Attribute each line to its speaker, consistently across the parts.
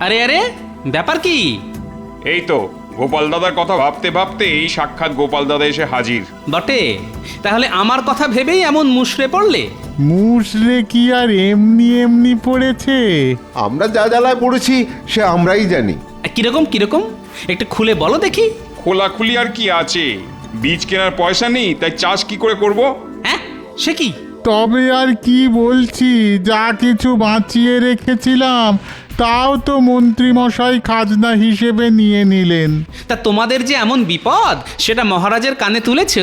Speaker 1: আরে আরে, ব্যাপার কি?
Speaker 2: এই তো গোপাল দাদার কথা ভাবতে ভাবতে এই সাক্ষাৎ গোপাল দাদা এসে হাজির।
Speaker 1: বটে, তাহলে আমার কথা ভেবেই এমন মুষড়ে পড়লে?
Speaker 3: মুষড়ে কি আর এমনি এমনি পড়েছে?
Speaker 4: আমরা যা জ্বালায় পড়েছি সে আমরাই জানি।
Speaker 1: কিরকম কিরকম একটু খুলে বলো দেখি।
Speaker 2: খোলাখুলি আর কি আছে, বীজ কেনার পয়সা নেই, তাই চাষ কি করে করব?
Speaker 1: হ্যাঁ, সে কি?
Speaker 3: তবে আর কি বলছি, যা কিছু বাঁচিয়ে রেখেছিলাম তাও তো মন্ত্রীমশাই খাজনা হিসেবে নিয়ে নিলেন।
Speaker 1: তা তোমাদের যে এমন বিপদ সেটা মহারাজের কানে তুলেছ,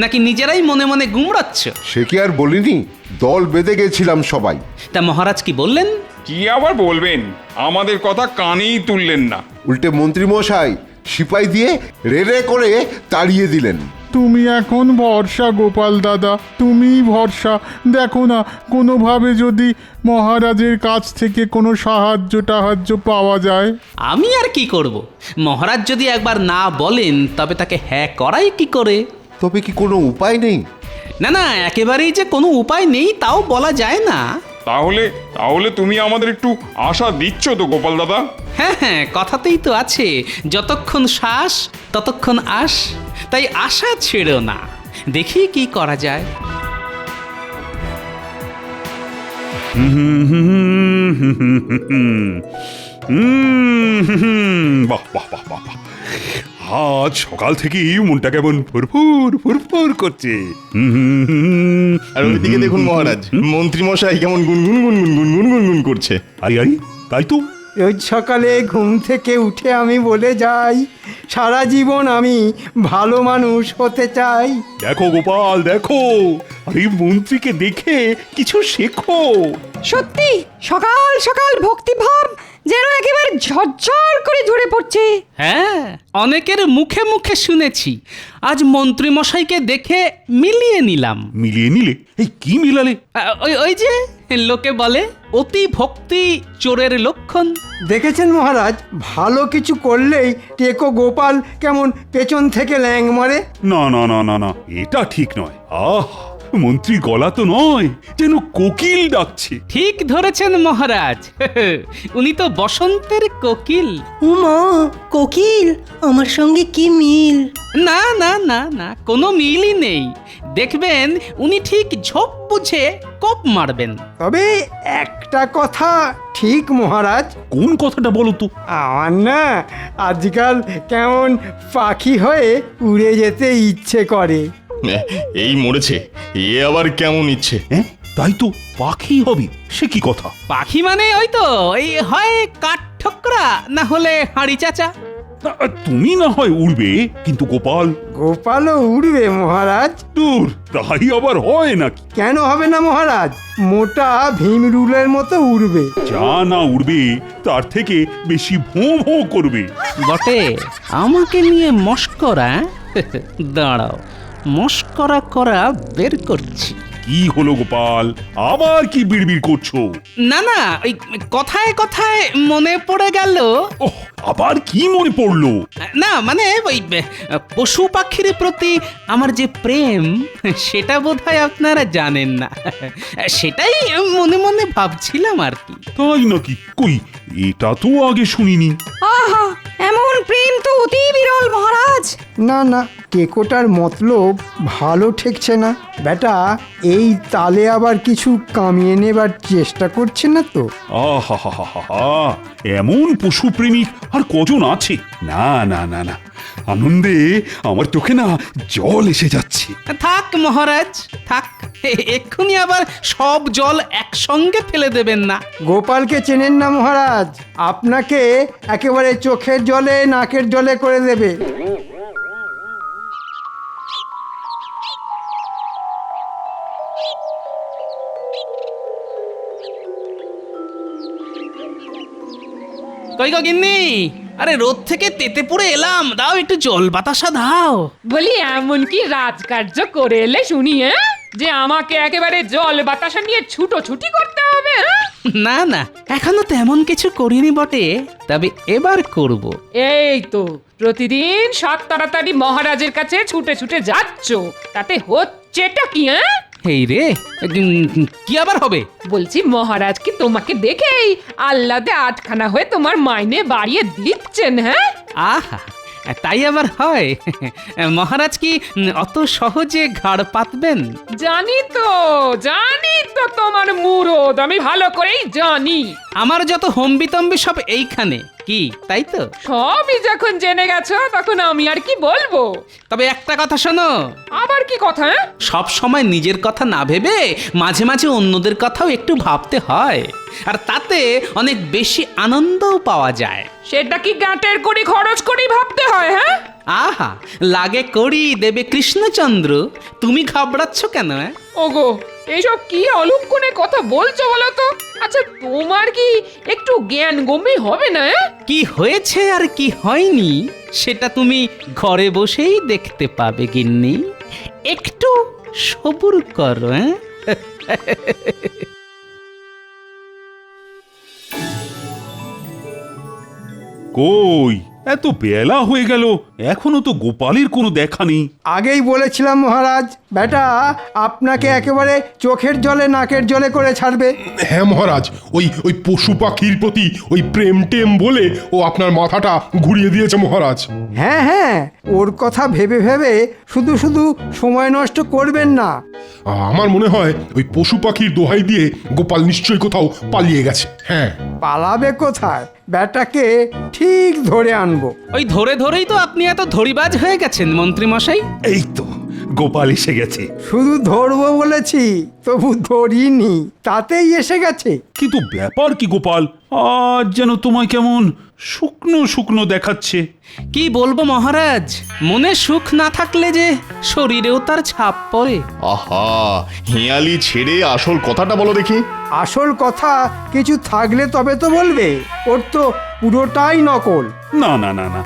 Speaker 1: নাকি নিজেরাই মনে মনে গুমড়াচ্ছ?
Speaker 4: সে কি আর বলিনি, দল বেঁধে গেছিলাম সবাই।
Speaker 1: তা মহারাজ কি বললেন?
Speaker 2: কি আবার বলবেন, আমাদের কথা কানেই তুললেন না।
Speaker 4: উল্টে মন্ত্রীমশাই সিপাই দিয়ে রেড়ে করে তাড়িয়ে দিলেন।
Speaker 3: তুমি এখন ভরসা গোপাল দাদা, তুমিই ভরসা। দেখো না, কোনোভাবে যদি মহারাজের কাছ থেকে কোনো সাহায্য পাওয়া যায়।
Speaker 1: আমি আর কি করব? মহারাজ যদি একবার না বলেন তবে তাকে হ্যাঁ করাই কি করে?
Speaker 4: তবে কি কোনো উপায় নেই?
Speaker 1: না না, একেবারেই যে কোনো উপায় নেই তাও বলা যায় না।
Speaker 2: তাহলে তাহলে তুমি আমাদের একটু আশা দিচ্ছ তো গোপাল দাদা?
Speaker 1: হ্যাঁ হ্যাঁ, কথাতেই তো আছে, যতক্ষণ শ্বাস ততক্ষণ আশ। তাই আশা ছেড়ো না, দেখি কি করা যায়।
Speaker 5: বাহ বাহ বাহ বাহ বাহ। আজ সকাল থেকেই মনটা কেমন ফুরফুর ফুরফুর করছে।
Speaker 6: আর ওইদিকে দেখুন মহারাজ, মন্ত্রী মশাই কেমন গুনগুন গুনগুন গুনগুন গুনগুন করছে।
Speaker 5: আরে আরে, তাই তো।
Speaker 7: রোজ সকালে ঘুম থেকে উঠে আমি বলে যাই, সারা জীবন আমি ভালো মানুষ হতে চাই।
Speaker 5: দেখো গোপাল দেখো, আরে মন্ত্রীকে দেখে কিছু শেখো।
Speaker 8: সত্যি সকাল সকাল ভক্তিভাব যেন একেবারে ঝরঝর করে ঝরে পড়ছে।
Speaker 1: হ্যাঁ, অনেকের মুখে মুখে শুনেছি, আজ মন্ত্রী মশাইকে দেখে মিলিয়ে নিলাম।
Speaker 5: মিলিয়ে নিলে? এই কি মিলালে?
Speaker 1: ওই ওই যে লোকে বলে অতি ভক্তি চোরের লক্ষণ।
Speaker 7: দেখেছেন মহারাজ, ভালো কিছু করলেই টেকো গোপাল কেমন পেছন থেকে ল্যাং মারে।
Speaker 5: না না না না না, এটা ঠিক নয়। আহ, মন্ত্রী গলা তো নয়, যেন কোকিল ডাকছে।
Speaker 1: ঠিক ধরেছেন মহারাজ, উনি তো বসন্তের কোকিল।
Speaker 9: উমা, কোকিল আমার সঙ্গে কি মিল?
Speaker 1: না না না না, কোনো মিলই নেই। দেখবেন উনি ঠিক ঝোপ বুঝে কোপ মারবেন।
Speaker 7: তবে একটা কথা ঠিক মহারাজ।
Speaker 5: কোন কথাটা বলো তো?
Speaker 7: আমার না আজকাল কেমন পাখি হয়ে উড়ে যেতে ইচ্ছে করে।
Speaker 6: এই মরেছে, এ আবার কেমন ইচ্ছে?
Speaker 5: হ্যাঁ, তাই তো, পাখি হবে সে কি কথা?
Speaker 1: পাখি মানে ওই তো, এই হয় কাঠ ঠোকরা, না হলে হাঁড়ি চাচা।
Speaker 5: তুমি না হয় উড়বে, কিন্তু গোপাল?
Speaker 7: গোপালও উড়বে মহারাজ।
Speaker 5: দূর, তাই আবার হয় নাকি?
Speaker 7: কেন হবে না মহারাজ, মোটা ভীমরুলের মতো উড়বে।
Speaker 5: যা না উড়বে তার থেকে বেশি ভোঁ ভোঁ করবে।
Speaker 1: বটে, আমাকে নিয়ে মস্করা? দাঁড়াও, মস্করা করা বের করছি।
Speaker 5: কি হলো গোপাল, আবার কি বিড়বিড় করছো?
Speaker 1: না না, ওই কথায় কথায় মনে পড়ে গেল।
Speaker 5: ওহ, আবার কি মনে পড়লো?
Speaker 1: না মানে ওই পশু পাখির প্রতি আমার যে প্রেম, সেটা বোধহয় আপনারা জানেন না। সেটাই মনে মনে ভাবছিলাম আর কি।
Speaker 5: তাই নাকি? কই, এটা তো আগে শুনিনি।
Speaker 8: আহা, এমন প্রেম তো অতি বিরল মহারাজ।
Speaker 7: না না, টেকোটার মতলব ভালো ঠেকছে না। বেটা এই তালে আবার কিছু কামিয়ে নেবার চেষ্টা করছে না তো?
Speaker 5: আহা হা হা হা, এমন পশু প্রেমিক আর কজন আছে? না না না না, আনন্দে আমার চোখে না জল এসে যাচ্ছে।
Speaker 1: থাক মহারাজ থাক, এক্ষুনি আবার সব জল একসঙ্গে ফেলে দেবেন না।
Speaker 7: গোপালকে চেনেন না মহারাজ, আপনাকে একেবারে চোখের জলে নাকের জলে করে দেবে।
Speaker 1: কই গো গিন্নি, আরে রোদ থেকে তেতে পড়ে এলাম, দাও একটু জল বাতাসা দাও।
Speaker 10: বলি এমন কি রাজকার্য করে এলে শুনি, যে আমাকে একেবারে জল বাতাসা নিয়ে ছুটোছুটি করতে হবে?
Speaker 1: না না, এখনো তেমন কিছু করিনি বটে, তবে এবার করব।
Speaker 10: এই তো প্রতিদিন সাত তাড়াতাড়ি মহারাজের কাছে ছুটে ছুটে যাচ্ছ, তাতে হচ্ছেটা কি?
Speaker 1: এই রে, কি আবার হবে?
Speaker 10: বলছি মহারাজ কি তোমাকে দেখেই আহ্লাদে আটখানা হয়ে তোমার মাইনে বাড়িয়ে দিচ্ছেন? হ্যাঁ,
Speaker 1: আহা, তাই আবার হয়? মহারাজ কি অত সহজে ঘাড় পাতবেন?
Speaker 10: জানি তো তোমার মুরদ আমি ভালো করেই জানি।
Speaker 1: আমার যত হম্বিতম্বি সব এইখানে, কি তাই তো?
Speaker 10: সবই যখন জেনে গেছো তখন আমি আর কি বলবো।
Speaker 1: তবে একটা কথা শোনো,
Speaker 10: আবার কি কথা?
Speaker 1: সব সময় নিজের কথা না ভেবে মাঝে মাঝে অন্যদের কথাও একটু ভাবতে হয়, আর তাতে অনেক বেশি আনন্দও পাওয়া যায়।
Speaker 10: সেটা কি গাঁটের কড়ি খরচ করেই ভাবতে হয়? হ্যাঁ,
Speaker 1: আহা, লাগে করি দেবে কৃষ্ণচন্দ্র, তুমি ঘাবড়াচ্ছ কেন?
Speaker 10: ওগো এইসব কি অলক্ষণে কথা বলছো বলো তো? আচ্ছা তোমার কি একটু জ্ঞান গম্যি হবে না?
Speaker 1: কি হয়েছে আর কি হয়নি সেটা তুমি ঘরে বসেই দেখতে পাবে গিন্নি, একটু সবুর করো।
Speaker 5: কই, এত বেলা হয়ে গেল, এখনো তো গোপালের কোনো দেখা নেই।
Speaker 7: আগেই বলেছিলাম মহারাজ, বেটা আপনাকে একেবারে চোখের জলে নাকের জলে করে ছাড়বে।
Speaker 11: হ্যাঁ মহারাজ, ওই পশু পাখির প্রতি ওই প্রেম টেম বলে ও আপনার মাথাটা ঘুরিয়ে দিয়েছে মহারাজ।
Speaker 7: হ্যাঁ হ্যাঁ, ওর কথা ভেবে ভেবে শুধু শুধু সময় নষ্ট করবেন না।
Speaker 11: আমার মনে হয় ওই পশু পাখির দোহাই দিয়ে গোপাল নিশ্চয়ই কোথাও পালিয়ে গেছে। হ্যাঁ,
Speaker 7: পালাবে কোথায়? বেটাকে ঠিক ধরে আনবো।
Speaker 1: ওই ধরে ধরেই তো আপনি এত ধরিবাজ হয়ে গেছেন মন্ত্রী মশাই।
Speaker 5: এই তো গোপাল এসে গেছে।
Speaker 7: শুধু ধরবো বলেছি, তবু ধরিনি, তাতেই এসে গেছে।
Speaker 5: কিন্তু ব্যাপার কি গোপাল, আজ যেন তোমায় কেমন শুকনো শুকনো দেখাচ্ছে।
Speaker 1: কি বলবো মহারাজ, মনে সুখ না থাকলে যে শরীরেও তার ছাপ পড়ে।
Speaker 6: আহা, হিয়ালি ছেড়ে আসল কথাটা বলো দেখি।
Speaker 7: আসল কথা কিছু থাকলে তবে তো বলবে, ওর তো পুরোটাই নকল।
Speaker 5: না না না না,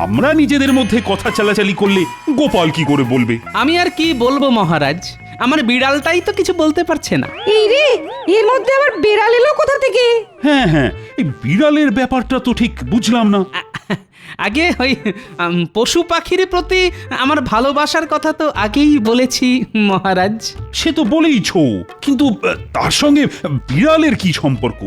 Speaker 5: আমরা নিজেদের মধ্যে কথা চালাচালি করলে গোপাল কি করে বলবে?
Speaker 1: আমি আর কি বলবো মহারাজ, আমার বিড়ালটাই তো কিছু বলতে পারছে না।
Speaker 8: এই রে, এর মধ্যে আবার বিড়াল এলো কোথা থেকে?
Speaker 5: হ্যাঁ হ্যাঁ, এই বিড়ালের ব্যাপারটা তো ঠিক বুঝলাম না।
Speaker 1: আগে ওই পশু পাখির প্রতি আমার ভালোবাসার কথা তো আগেই বলেছি মহারাজ।
Speaker 5: সে তো বলেইছ, কিন্তু তার সঙ্গে বিড়ালের কি সম্পর্ক?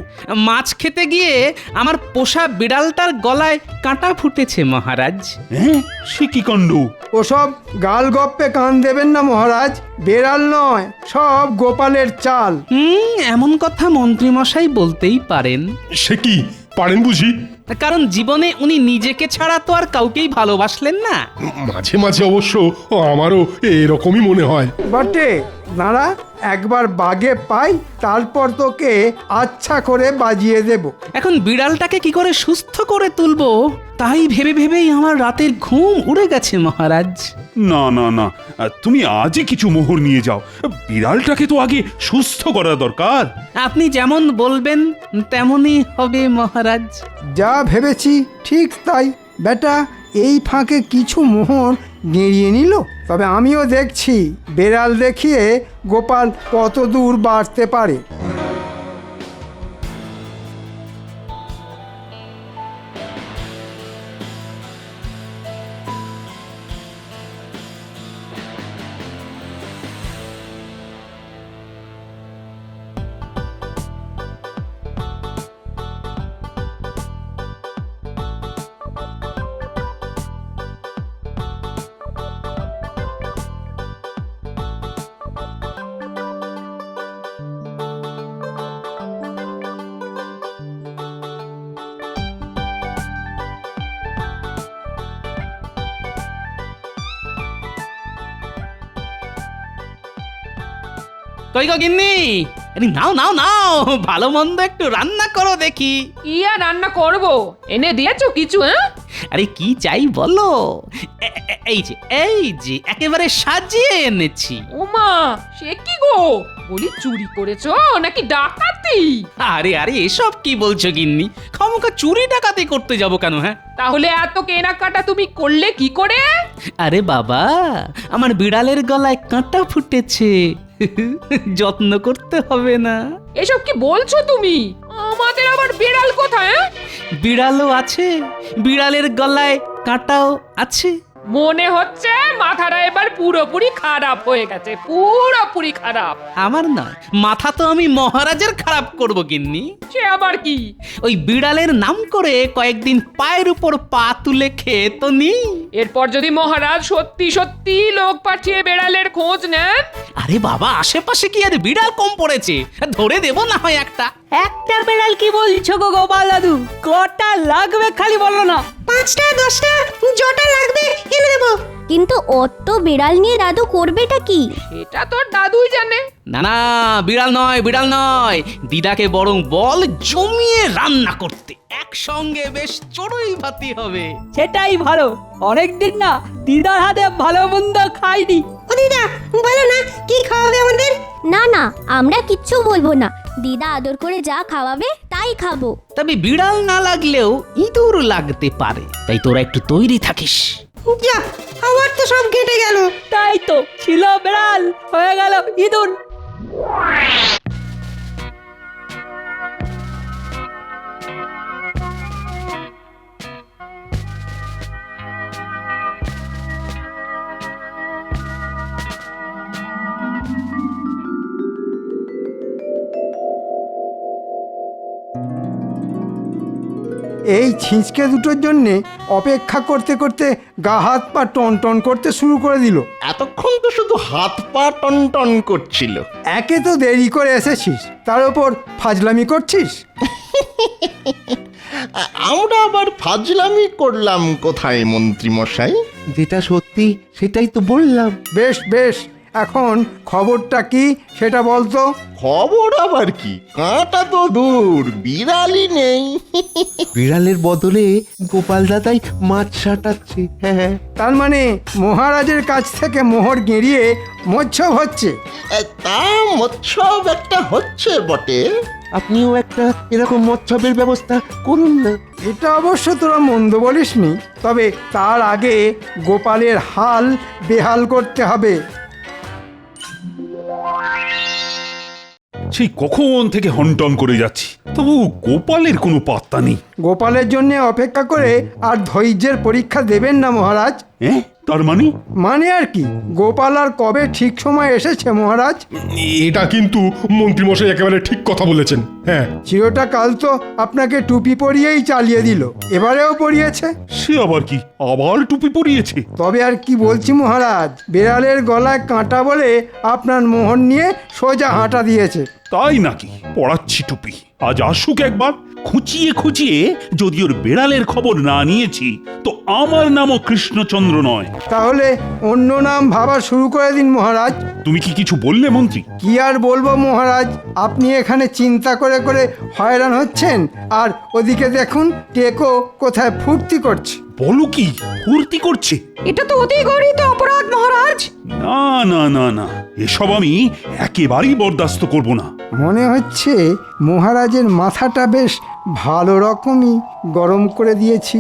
Speaker 1: মাছ খেতে গিয়ে আমার পোষা বিড়ালটার গলায় কাঁটা ফুটেছে মহারাজ।
Speaker 5: হ্যাঁ, সে কি কাণ্ড!
Speaker 7: ওসব গাল গপ্পে কান দেবেন না মহারাজ, বেড়াল নয়, সব গোপালের চাল।
Speaker 1: এমন কথা মন্ত্রী মশাই বলতেই পারেন।
Speaker 11: সে কি পারেন বুঝি?
Speaker 1: কারণ জীবনে উনি নিজেকে ছাড়া তো আর কাউকেই ভালোবাসলেন না।
Speaker 11: মাঝে মাঝে অবশ্য আমারও এরকমই মনে হয়।
Speaker 7: বটে, দাঁড়া, একবার বাগে পাই, তারপর তোকে আচ্ছা করে বাজিয়ে দেব।
Speaker 1: এখন বিড়ালটাকে কি করে সুস্থ করে তুলবো তাই ভেবে ভেবেই আমার রাতের ঘুম উড়ে গেছে মহারাজ।
Speaker 5: না না না, তুমি আজই কিছু মোহর নিয়ে যাও, বিড়ালটাকে তো আগে সুস্থ করা দরকার।
Speaker 1: আপনি যেমন বলবেন তেমনই হবে মহারাজ।
Speaker 7: যা ভেবেছি ঠিক তাই। বেটা এই ফাঁকে কিছু মোহর গেঁড়িয়ে নিল, তবে আমিও দেখছি বেড়াল দেখিয়ে গোপাল কত দূর বাড়তে পারে।
Speaker 1: কই গো গিন্নি, আরে নাও নাও নাও, ভালো মন্দ একটু রান্না করো দেখি।
Speaker 10: কি আর রান্না করব? এনে দিয়েছো কিছু? হ্যাঁ,
Speaker 1: আরে কি চাই বলো, এই যে একেবারে সাজিয়ে এনেছি।
Speaker 10: ওমা, সে কি গো? বলি চুরি করেছো নাকি ডাকাতি?
Speaker 1: আরে আরে এসব কি বলছো গিন্নি, খামোখা চুরি ডাকাতি করতে যাব কেন? হ্যাঁ,
Speaker 10: তাহলে এত কেনাকাটা তুমি করলে কি করে?
Speaker 1: আরে বাবা, আমার বিড়ালের গলায় কাঁটা ফুটেছে, যত্ন করতে হবে না?
Speaker 10: এসব কি বলছো তুমি? আমাদের আবার বিড়াল কোথায়?
Speaker 1: বিড়ালও আছে, বিড়ালের গলায় কাঁটাও আছে।
Speaker 10: মনে হচ্ছে মাথাটা এবার পুরোপুরি খারাপ হয়ে গেছে, পুরোপুরি খারাপ।
Speaker 1: আমার নয়, মাথা তো আমি মহারাজের খারাপ করব গিন্নি।
Speaker 10: সে আবার কি?
Speaker 1: ওই বিড়ালের নাম করে কয়েকদিন পায়ের উপর পা তুলে খেয়ে তো নি।
Speaker 10: এরপর যদি মহারাজ সত্যি সত্যি লোক পাঠিয়ে বেড়ালের খোঁজ নেন,
Speaker 1: আরে বাবা, আশেপাশে কি আর বিড়াল কম পড়েছে? ধরে দেব না হয় একটা।
Speaker 9: একটা বেড়াল কি বলছো গো গোপাল দাদু? কটা লাগবে খালি বলো না।
Speaker 8: 5টা 10টা জটা লাগবে এনে দেবো। কিন্তু অত বিড়াল নিয়ে দাদু করবেটা কি?
Speaker 10: এটা তোর দাদুই জানে।
Speaker 1: না না, বিড়াল নয়, বিড়াল নয়। দিদাকে বরং বল জমিয়ে রান্না করতে, একসঙ্গে বেশ চড়ুই ভাতি হবে।
Speaker 9: সেটাই ভালো, অনেকদিন না দিদার হাতে ভালো মন্দ খাইনি।
Speaker 8: ও দিদা, বলো না কি খাওয়াবে আমাদের? না না, আমরা কিচ্ছু বলবো না। দিদা আদর করে যা খাওয়াবে তাই খাবো।
Speaker 1: তবে বিড়াল না লাগলেও ইঁদুর লাগতে পারে, তাই তোরা একটু তৈরি থাকিস।
Speaker 8: যা, আমার তো সব কেটে গেল।
Speaker 9: তাই তো, ছিল বেড়াল হয়ে গেল ইঁদুর।
Speaker 7: এই ছিঁচকে দুটোর জন্যে অপেক্ষা করতে করতে গা হাত পা টন টন করতে শুরু করে দিল।
Speaker 6: এতক্ষণ তো শুধু হাত পা টন টন করছিল।
Speaker 7: একে তো দেরি করে এসেছিস, তার উপর ফাজলামি করছিস।
Speaker 6: আমরা আবার ফাজলামি করলাম কোথায় মন্ত্রী মশাই?
Speaker 4: যেটা সত্যি সেটাই তো বললাম।
Speaker 7: বেশ বেশ, এখন খবরটা কি সেটা বলতো।
Speaker 6: খবর আবার কি, কাঁটা তো দূর, বিড়ালই নেই।
Speaker 4: বিড়ালের বদলে গোপাল দাদাই মাছ সাটাচ্ছে। হ্যাঁ,
Speaker 7: তার মানে মহারাজের কাছ থেকে মোহর গেঁড়িয়ে মৎস্যব হচ্ছে।
Speaker 6: তা মৎসব একটা হচ্ছে বটে।
Speaker 4: আপনিও একটা এরকম মৎসবের ব্যবস্থা করুন না।
Speaker 7: এটা অবশ্য তোরা মন্দ বলিসনি, তবে তার আগে গোপালের হাল বেহাল করতে হবে।
Speaker 5: সেই কখন থেকে হনটন করে যাচ্ছি, তবু গোপালের কোনো পাত্তা নেই।
Speaker 7: গোপালের জন্য অপেক্ষা করে আর ধৈর্যের পরীক্ষা দেবেন না মহারাজ।
Speaker 5: তার মানে?
Speaker 7: মানে আর কি, গোপাল আর কবে ঠিক সময় এসেছে মহারাজ?
Speaker 11: এটা কিন্তু মন্ত্রীমশাই একেবারে ঠিক কথা বলেছেন। হ্যাঁ,
Speaker 7: চিরটা কাল তো আপনাকে টুপি পরিয়েই চালিয়ে দিল, এবারেও পরিয়েছে।
Speaker 5: সে আবার কি, আবার টুপি পরিয়েছে?
Speaker 7: তবে আর কি বলছি মহারাজ, বেড়ালের গলায় কাঁটা বলে আপনার মোহর নিয়ে সোজা হাঁটা দিয়েছে।
Speaker 5: তাই নাকি? পড়াচ্ছি টুপি, আজ আসুক একবার। খুঁচিয়ে খুঁচিয়ে যদি ওর বেড়ালের খবর না নিয়েছি, তো আমার নামও কৃষ্ণচন্দ্র নয়।
Speaker 7: তাহলে অন্য নাম ভাবা শুরু করে দিন মহারাজ।
Speaker 5: তুমি কি কিছু বললে মন্ত্রী?
Speaker 7: কি আর বলবো মহারাজ, আপনি এখানে চিন্তা করে করে হয়রান হচ্ছেন, আর ওদিকে দেখুন টেকো কোথায় ফুর্তি করছে।
Speaker 5: বলো কি, ফুর্তি করছে?
Speaker 8: এটা তো অতি গরিত অপরাধ মহারাজ।
Speaker 5: না না না না, এসব আমি একেবারেই বরদাস্ত করব না।
Speaker 7: মনে হচ্ছে মহারাজের মাথাটা বেশ ভালো রকমই গরম করে দিয়েছি।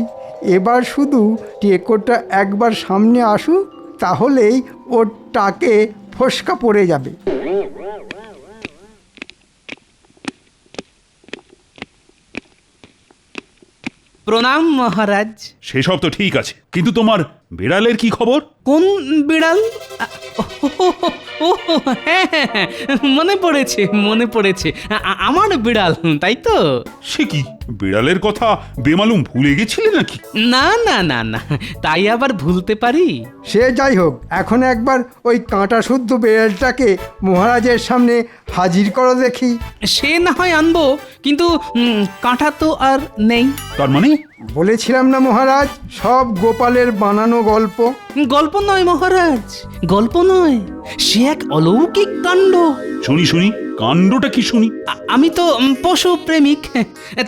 Speaker 7: এবার শুধু টেকোটা একবার সামনে আসুক, তাহলেই ওর টাকে ফসকা পড়ে যাবে।
Speaker 1: প্রণাম মহারাজ।
Speaker 5: সেসব তো ঠিক আছে, কিন্তু তোমার বিড়ালের কি খবর?
Speaker 1: কোন বিড়াল? ও হ্যাঁ হ্যাঁ হ্যাঁ, মনে পড়েছে মনে পড়েছে, আমার বিড়াল, তাই তো?
Speaker 5: সে কি, বিড়ালের কথা বেমালুম ভুলে গেছিলে নাকি?
Speaker 1: না না না না, তাই আবার ভুলতে পারি?
Speaker 7: সে যাই হোক, এখন একবার ওই কাঁটা শুদ্ধ বেড়ালটাকে মহারাজের সামনে হাজির করো দেখি।
Speaker 1: সে না হয় আনবো, কিন্তু কাঁটা তো আর নেই।
Speaker 5: তার মানে?
Speaker 7: বলেছিলাম না মহারাজ, সব গোপালের বানানো গল্প।
Speaker 1: গল্প নয় মহারাজ, গল্প নয়, সে এক অলৌকিক কাণ্ড।
Speaker 5: শুনি শুনি, কাণ্ডটা কি শুনি?
Speaker 1: আমি তো পশু প্রেমিক,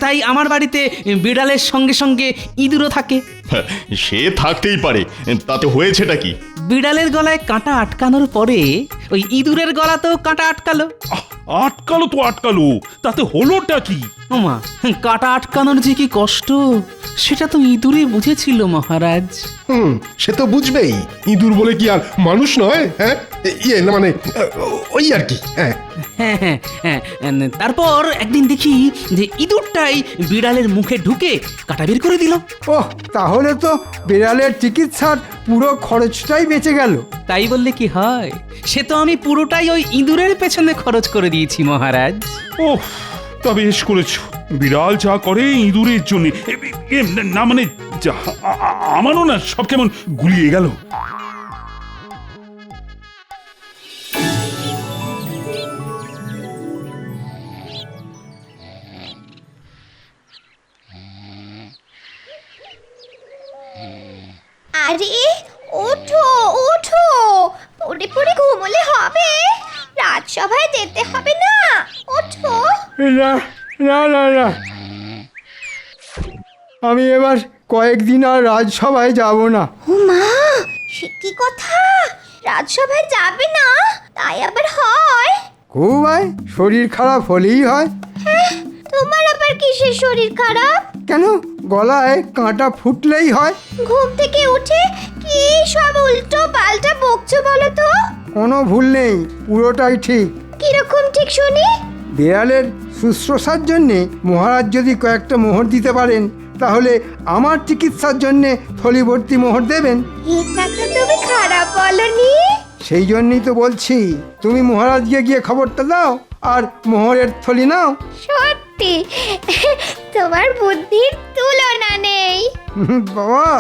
Speaker 1: তাই আমার বাড়িতে বিড়ালের সঙ্গে সঙ্গে ইঁদুরও থাকে।
Speaker 6: সে থাকতেই পারে, তাতে হয়েছেটা কি?
Speaker 1: বিড়ালের গলায় কাঁটা আটকানোর পরে ওই ইঁদুরের গলাতেও কাঁটা আটকালো।
Speaker 5: আটকালো তো আটকালো, তাতে হলোটা কি?
Speaker 1: ওমা, কাঁটা আটকানোর যে কি কষ্ট, সেটা তো ইঁদুরই বুঝেছিল মহারাজ।
Speaker 11: সে তো বুঝবেই, ইঁদুর বলে কি আর মানুষ নয়? হ্যাঁ, ইয়ে না মানে ওই আর কি। হ্যাঁ,
Speaker 1: হ্যাঁ হ্যাঁ হ্যাঁ, তারপর একদিন দেখি যে ইঁদুরটাই বিড়ালের মুখে ঢুকে কাটা বের করে দিল।
Speaker 7: ওহ, তাহলে তো বিড়ালের চিকিৎসার পুরো খরচটাই বেঁচে গেল।
Speaker 1: তাই বললে কি হয়, সে তো আমি পুরোটাই ওই ইঁদুরের পেছনে খরচ করে দিয়েছি মহারাজ।
Speaker 5: ওহ, তা বেশ করেছ। বিড়াল যা করে ইঁদুরের জন্য, না মানে আমারও না সব কেমন গুলিয়ে গেল।
Speaker 8: আরে ওঠো ওঠো, পড়ে পড়ে ঘুমোলে হবে, রাজসভায় যেতে হবে না, ওঠো।
Speaker 7: না না না না, আমি এবার কয়েকদিন আর রাজসভায় যাব না।
Speaker 8: ও মা, সে কি কথা, রাজসভায় যাবে না? তাই আবার হয়?
Speaker 7: খুব হয়, শরীর খারাপ হলেই হয়।
Speaker 8: হ্যাঁ, তোমার আবার কিসের শরীর খারাপ?
Speaker 7: কেন, গলায় কাঁটা ফুটলেই হয়।
Speaker 8: ঘুম থেকে উঠে কি সব উল্টো পাল্টা বকছো বলো তো?
Speaker 7: কোনো ভুল নেই, পুরোটাই ঠিক।
Speaker 8: কিরকম ঠিক শুনি?
Speaker 7: বিড়ালের শুশ্রূষার জন্যে মহারাজ যদি কয়েকটা মোহর দিতে পারেন, তাহলে আমার চিকিৎসার জন্যে থলি ভর্তি মোহর দেবেন।
Speaker 8: এটা তো তুমি খারাপ বলনি।
Speaker 7: সেই জন্যই তো বলছি, তুমি মহারাজকে গিয়ে খবরটা দাও আর মোহরের থলি নাও।
Speaker 8: সত্যি তোমার বুদ্ধির তুলনা নেই।
Speaker 7: বাবা,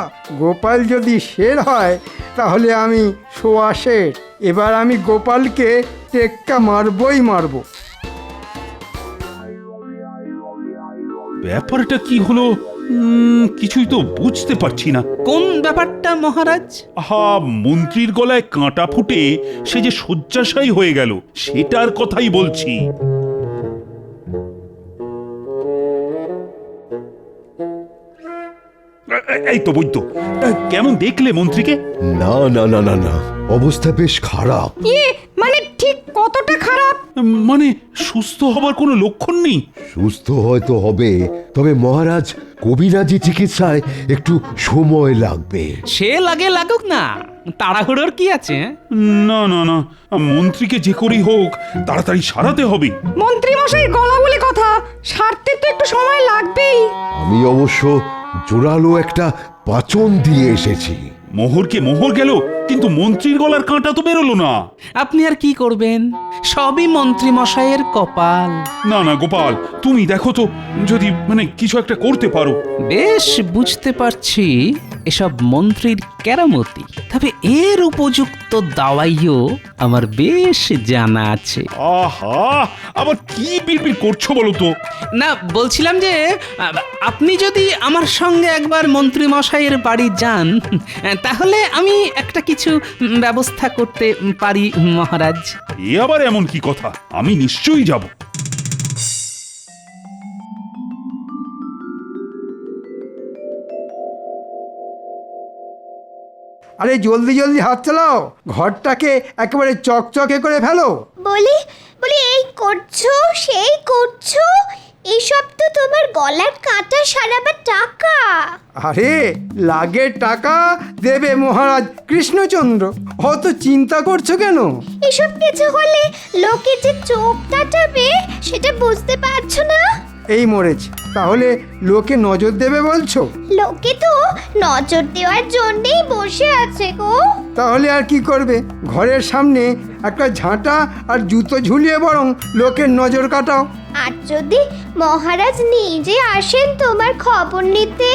Speaker 7: গোপাল যদি শের হয় তাহলে আমি সোয়া শের। এবার আমি গোপালকে টেক্কা মারবই মারবো।
Speaker 5: ব্যাপারটা কি হলো কিছুই তো বুঝতে পারছি না।
Speaker 1: কোন ব্যাপারটা মহারাজ?
Speaker 5: আহা, মন্ত্রীর গলায় কাঁটা ফুটে সে যে শয্যাশায়ী হয়ে গেল, সেটার কথাই বলছি। এই তো বৈদ্য, কেমন দেখলে মন্ত্রীকে?
Speaker 4: না না না না না, অবস্থা বেশ খারাপ।
Speaker 9: মানে ঠিক কতটা খারাপ?
Speaker 5: মানে সুস্থ হবার কোনো লক্ষণ নেই?
Speaker 4: সুস্থ হয়তো হবে, তবে মহারাজ কবিরাজি চিকিৎসায় একটু সময় লাগবে।
Speaker 1: সে লাগে লাগুক না, তাড়াহুড়োর কি আছে?
Speaker 5: না না না, মন্ত্রীকে যে করেই হোক তাড়াতাড়ি সারাতে হবে।
Speaker 9: মন্ত্রী মশাই গলা বলে কথা, সারতে তো একটু সময় লাগবেই।
Speaker 4: আমি অবশ্য জোরালো একটা পাচন দিয়ে এসেছি।
Speaker 5: মোহরকে মোহর গেল, কিন্তু মন্ত্রীর গলার কাঁটা তো বেরোলো না।
Speaker 1: আপনি আর কি করবেন, সবই মন্ত্রী মশাইয়ের কপাল।
Speaker 5: না না গোপাল, তুমি দেখো তো, যদি মানে কিছু একটা করতে পারো।
Speaker 1: বেশ বুঝতে পারছি এসব মন্ত্রীর কেরামতি, তবে এর উপযুক্ত দাওয়াইও আমার বেশ জানা আছে।
Speaker 5: আহা, আবার কি বিড়বিড় করছো বলো তো?
Speaker 1: না, বলছিলাম যে আপনি যদি আমার সঙ্গে একবার মন্ত্রী মশাইয়ের বাড়ি যান, তাহলে আমি একটা কিছু ব্যবস্থা করতে পারি মহারাজ।
Speaker 5: এ আবার এমন কি কথা, আমি নিশ্চয়ই যাব।
Speaker 7: আরে জলদি জলদি হাত চালাও, ঘরটাকে একেবারে চকচকে করে ফেলো।
Speaker 8: বলি বলি, এই করছো সেই করছো, এসব তো তোমার গলার কাঁটা সারাবার টাকা।
Speaker 7: আরে লাগে টাকা দেবে মহারাজ কৃষ্ণচন্দ্র, অত চিন্তা করছো কেন?
Speaker 8: এসব কিছু হলে লোকে যে চোখ কাটাবে সেটা বুঝতে পারছো না?
Speaker 7: এই মরেছে, তাহলে লোকে নজর দেবে বলছো?
Speaker 8: লোকে তো নজর দেওয়ার জন্যই বসে আছে গো।
Speaker 7: তাহলে আর কি করবে, ঘরের সামনে একটা ঝাঁটা আর জুতো ঝুলিয়ে বরং লোকের নজর কাটাও।
Speaker 8: আর যদি মহারাজ নিজে আসেন তোমার খবর নিতে?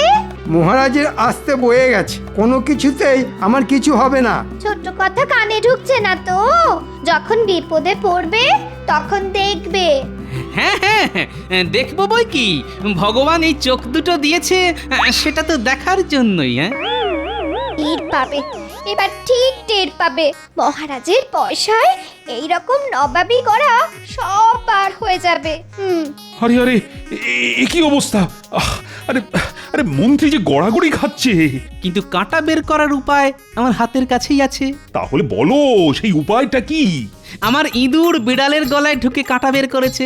Speaker 7: মহারাজের আসতে বয়ে গেছে, কোনো কিছুতেই আমার কিছু হবে না।
Speaker 8: ছোট কথা কানে ঢুকছে না তো? যখন বিপদে পড়বে তখন দেখবে।
Speaker 1: হ্যাঁ হ্যাঁ হ্যাঁ, দেখবো বই কি, ভগবান এই চোখ দুটো দিয়েছে সেটা তো দেখার জন্যই। হ্যাঁ,
Speaker 8: টের পাবে, এবার ঠিক টের পাবে। মহারাজের পয়সায় এইরকম নবাবি করা সব পার হয়ে যাবে।
Speaker 5: আরে আরে, এ কি অবস্থা? আরে আরে, মন্ত্রী যে গড়াগড়ি খাচ্ছে।
Speaker 1: কিন্তু কাঁটা বের করার উপায় আমার হাতের কাছেই আছে।
Speaker 5: তাহলে বলো, সেই উপায়টা কি?
Speaker 1: আমার ইঁদুর বিড়ালের গলায় ঢুকে কাঁটা বের করেছে।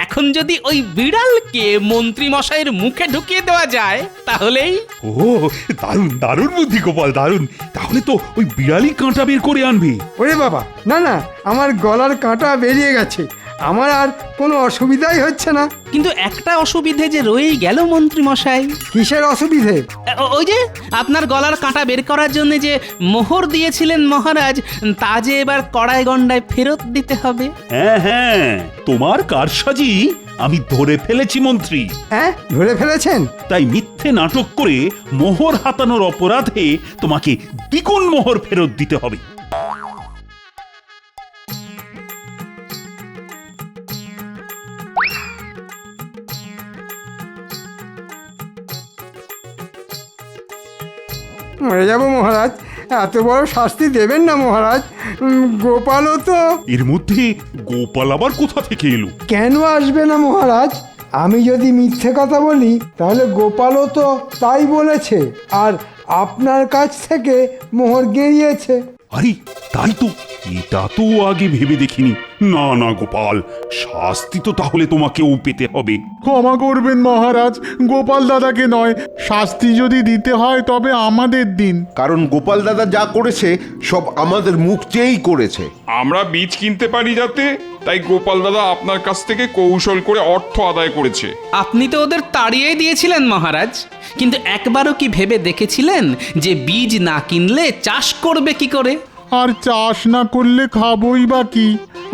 Speaker 1: এখন যদি ওই বিড়ালকে মন্ত্রী মশাইয়ের মুখে ঢুকিয়ে দেওয়া যায় তাহলেই।
Speaker 5: ও দারুণ দারুণ বুদ্ধি গোপাল, দারুণ। তাহলে তো ওই বিড়ালই কাঁটা বের করে আনবে।
Speaker 7: ওরে বাবা, না না, আমার গলার কাঁটা বেরিয়ে গেছে, আমার আর কোনো অসুবিধাই হচ্ছে না।
Speaker 1: কিন্তু একটা অসুবিধে যে রয়েই গেল মন্ত্রী মশাই।
Speaker 7: কিসের অসুবিধে?
Speaker 1: ওই যে আপনার গলার কাঁটা বের করার জন্য যে মোহর দিয়েছিলেন মহারাজ, তা যে এবার কড়াই গন্ডায় ফেরত দিতে হবে।
Speaker 5: হ্যাঁ হ্যাঁ, তোমার কারসাজি আমি ধরে ফেলেছি মন্ত্রী।
Speaker 7: হ্যাঁ, ধরে ফেলেছেন?
Speaker 5: তাই মিথ্যে নাটক করে মোহর হাতানোর অপরাধে তোমাকে দ্বিগুণ মোহর ফেরত দিতে হবে।
Speaker 7: মরে যাব মহারাজ, এত বড় শাস্তি দেবেন না মহারাজ। গোপালও তো।
Speaker 5: এর মধ্যে গোপাল আবার কোথা থেকে এলো?
Speaker 7: কেন আসবে না মহারাজ? আমি যদি মিথ্যে কথা বলি তাহলে গোপালও তো তাই বলেছে, আর আপনার কাছ থেকে মোহর গেড়িয়েছে।
Speaker 5: আরে তাই তো, এটা তো আগে ভেবে দেখিনি। না না গোপাল, শাস্তি তো তাহলে তোমাকেও পেতে হবে।
Speaker 3: ক্ষমা করবেন মহারাজ, গোপাল দাদাকে নয়, শাস্তি যদি দিতে হয় তবে আমাদের দিন।
Speaker 4: কারণ গোপাল দাদা যা করেছে সব আমাদের মুখ চেয়েই করেছে।
Speaker 2: আমরা বীজ কিনতে পারি যাতে, তাই গোপাল দাদা আপনার কাছ থেকে কৌশল করে অর্থ আদায় করেছে।
Speaker 1: আপনি তো ওদের তাড়িয়েই দিয়েছিলেন মহারাজ, কিন্তু একবারও কি ভেবে দেখেছিলেন যে বীজ না কিনলে চাষ করবে কি করে?
Speaker 3: আর চাষ না করলে খাবই বা কি,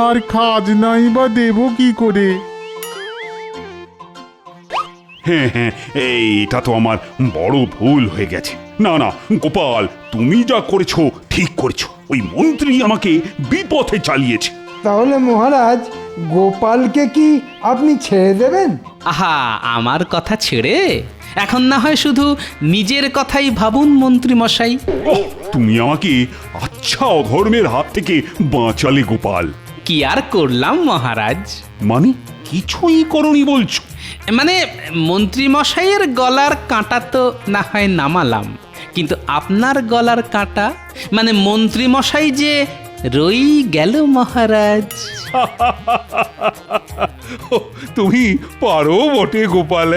Speaker 3: আর খাজনাই বা দেবো কি করে?
Speaker 5: হ্যাঁ হ্যাঁ, এইটা তো আমার বড় ভুল হয়ে গেছে। না না গোপাল, তুমি যা করেছো ঠিক করেছো। ওই মন্ত্রী আমাকে বিপথে চালিয়েছে।
Speaker 7: তাহলে মহারাজ, গোপালকে কি আপনি ছেড়ে দেবেন?
Speaker 1: আহা, আমার কথা ছেড়ে এখন না হয় শুধু নিজের কথাই ভাবুন মন্ত্রী মশাই।
Speaker 5: ওহ, তুমি আমাকে আচ্ছা অধর্মের হাত থেকে বাঁচালে গোপাল।
Speaker 1: কি আর করলাম মহারাজ?
Speaker 5: মানে কিছুই করনি বলছো?
Speaker 1: মানে মন্ত্রী মশাইয়ের গলার কাঁটা তো না হয় নামালাম, কিন্তু আপনার গলার কাঁটা মানে মন্ত্রী মশাই যে রই গেল মহারাজ।
Speaker 5: তুমি পারো বটে গোপাল।